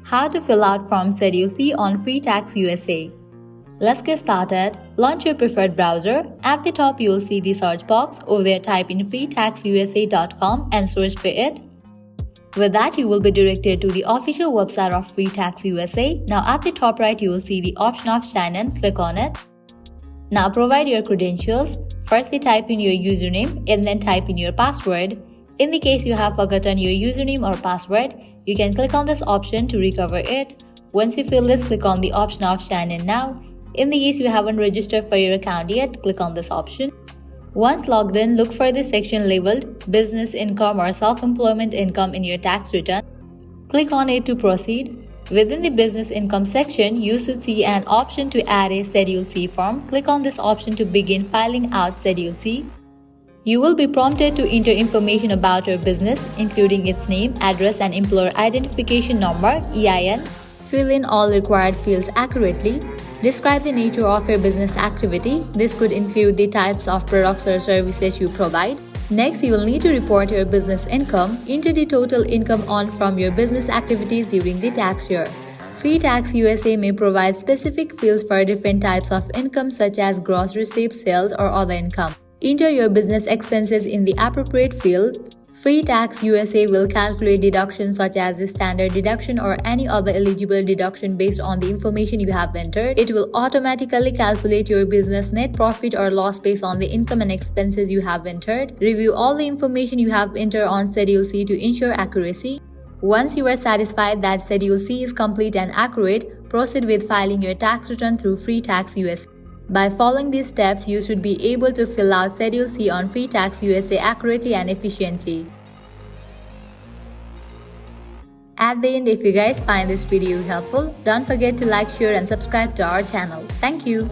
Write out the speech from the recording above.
How to fill out Form Schedule C on FreeTaxUSA. Let's get started. Launch your preferred browser. At the top, you'll see the search box. Over there, type in freetaxusa.com and search for it. With that, you will be directed to the official website of FreeTaxUSA. Now, at the top right, you will see the option of sign in. Click on it. Now, provide your credentials. Firstly, type in your username and then type in your password. In the case you have forgotten your username or password, you can click on this option to recover it. Once you fill this, click on the option of sign in now. In the case you haven't registered for your account yet, click on this option. Once logged in, look for the section labeled Business Income or Self-Employment Income in your tax return. Click on it to proceed. Within the Business Income section, you should see an option to add a Schedule C form. Click on this option to begin filling out Schedule C. You will be prompted to enter information about your business, including its name, address, and employer identification number (EIN). Fill in all required fields accurately. Describe the nature of your business activity. This could include the types of products or services you provide. Next, you will need to report your business income. Enter the total income earned from your business activities during the tax year. FreeTaxUSA may provide specific fields for different types of income such as gross receipts, sales, or other income. Enter your business expenses in the appropriate field. FreeTaxUSA will calculate deductions such as the standard deduction or any other eligible deduction based on the information you have entered. It will automatically calculate your business net profit or loss based on the income and expenses you have entered. Review all the information you have entered on Schedule C to ensure accuracy. Once you are satisfied that Schedule C is complete and accurate, proceed with filing your tax return through FreeTaxUSA. By following these steps, you should be able to fill out Schedule C on FreeTaxUSA accurately and efficiently. At the end, if you guys find this video helpful, don't forget to like, share, and subscribe to our channel. Thank you.